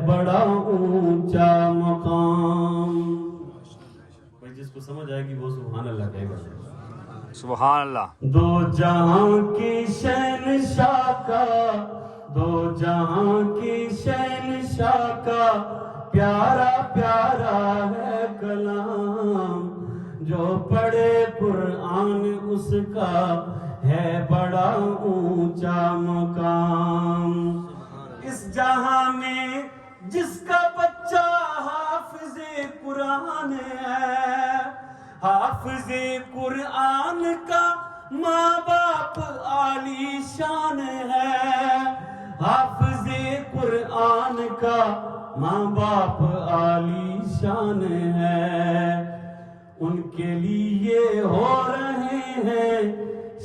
بڑا اونچا مقام. بھائی جس کو سمجھ آئے گی وہ سبحان اللہ کہے گا. سبحان اللہ. دو جہاں کی شہنشاہ کا، دو جہاں کی شہنشاہ کا پیارا پیارا ہے کلام. جو پڑھے قرآن اس کا ہے بڑا اونچا مقام. اس جہاں میں جس کا بچہ حافظ قرآن ہے، حافظ قرآن کا ماں باپ عالی شان ہے. حافظ قرآن کا ماں باپ عالی شان ہے. ان کے لیے ہو رہے ہیں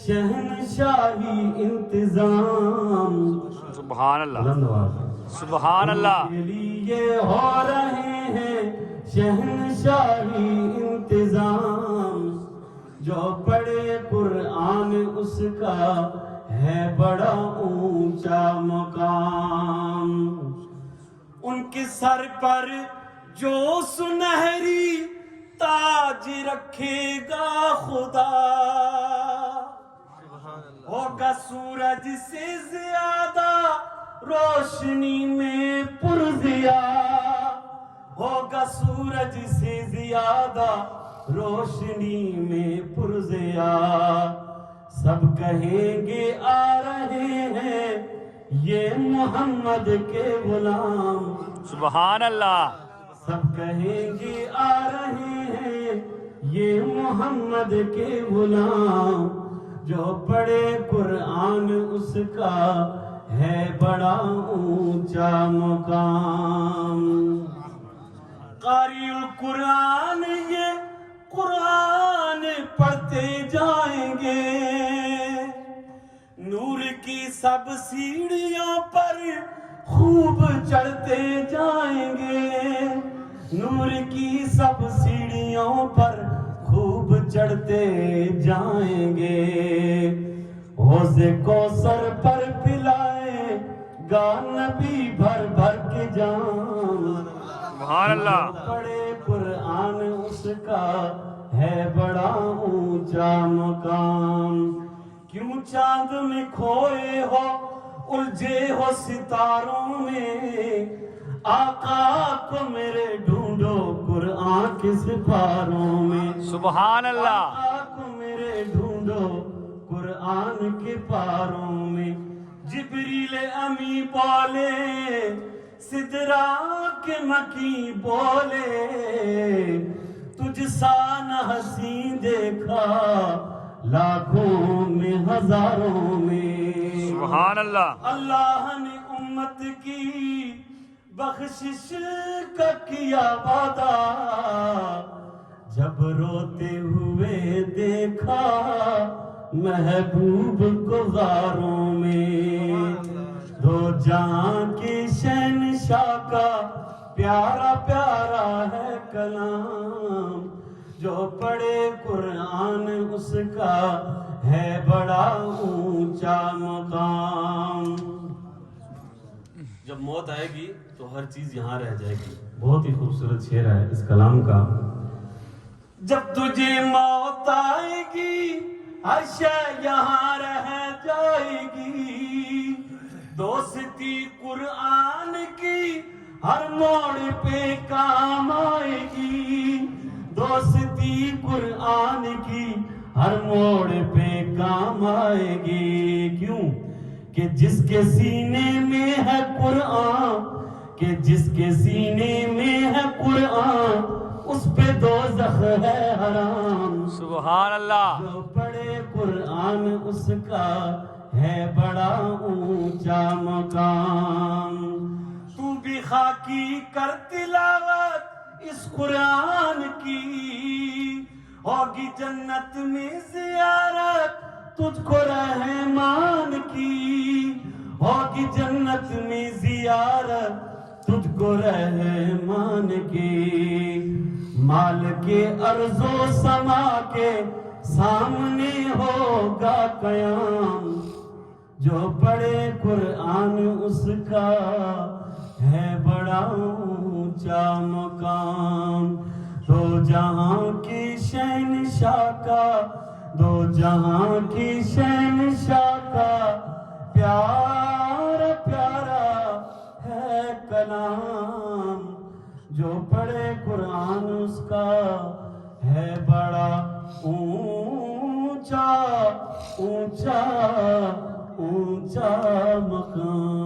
شہنشاہی انتظام. سبحان اللہ. سبحان ان اللہ. کے لیے ہو رہے ہیں شہنشاہی انتظام. جو پڑھے قرآن اس کا ہے بڑا اونچا مقام. ان کے سر پر جو سنہری تاج رکھے گا خدا، ہوگا سورج سے زیادہ روشنی میں پرضیا. ہوگا سورج سے زیادہ روشنی میں پرضیا. سب کہیں گے آ رہے ہیں یہ محمد کے غلام. سبحان اللہ. سب کہیں گے آ رہے ہیں یہ محمد کے غلام. جو پڑھے قرآن اس کا ہے بڑا اونچا مقام. قاری القرآن یہ قرآن پڑھتے جائیں گے، نور کی سب سیڑھیوں پر خوب چڑھتے جائیں گے. نور کی سب سیڑھیوں پر خوب چڑھتے جائیں گے. حوض کوثر پر پلائے گا نبی بھر بھر کے جام. سبحان اللہ. پڑھے قرآن اس کا ہے بڑا اونچا مقام. کیوں چاند میں کھوئے ہو الجھے ہو ستاروں میں، آقا کو میرے ڈھونڈو قرآن کے سپاروں میں. سبحان اللہ. آقا کو میرے ڈھونڈو قرآن کے پاروں میں. جبریل امی بولے سدرا کے مکی بولے، تجھ سا نہ حسین دیکھا لاکھوں میں ہزاروں میں. سبحان اللہ. اللہ نے امت کی بخشش کا کیا وعدہ، جب روتے ہوئے دیکھا محبوب کو غاروں میں. دو جہاں کی شہنشاہ کا پیارا پیارا ہے کلام. جو پڑھے قرآن اس کا ہے بڑا اونچا مقام. جب موت آئے گی تو ہر چیز یہاں رہ جائے گی. بہت ہی خوبصورت شعر ہے اس کلام کا. جب تجھے موت آئے گی ہر شے یہاں رہ جائے گی. دوستی قرآن کی ہر موڑ پہ کام آئے گی. دوستی قرآن کی ہر موڑ پہ کام آئے گی. کیوں کہ جس کے سینے میں ہے قرآن، کہ جس کے سینے میں ہے قرآن اس پہ دوزخ ہے حرام. سبحان اللہ. جو پڑھے قرآن اس کا ہے بڑا اونچا مقام. تو بھی خاکی کر تلاوت اس قرآن کی، ہوگی جنت میں زیارت تجھ کو رحمان کی. ہوگی جنت میں زیارت تجھ کو رحمان کی. مال کے ارض و سما کے سامنے ہوگا قیام. جو پڑھے قرآن اس کا ہے بڑا اونچا مقام، دو جہاں کی شہنشاہ کا، دو جہاں کی شہنشاہ کا پیارا پیارا ہے کلام، جو پڑھے قرآن اس کا ہے بڑا اونچا اونچا اونچا مقام۔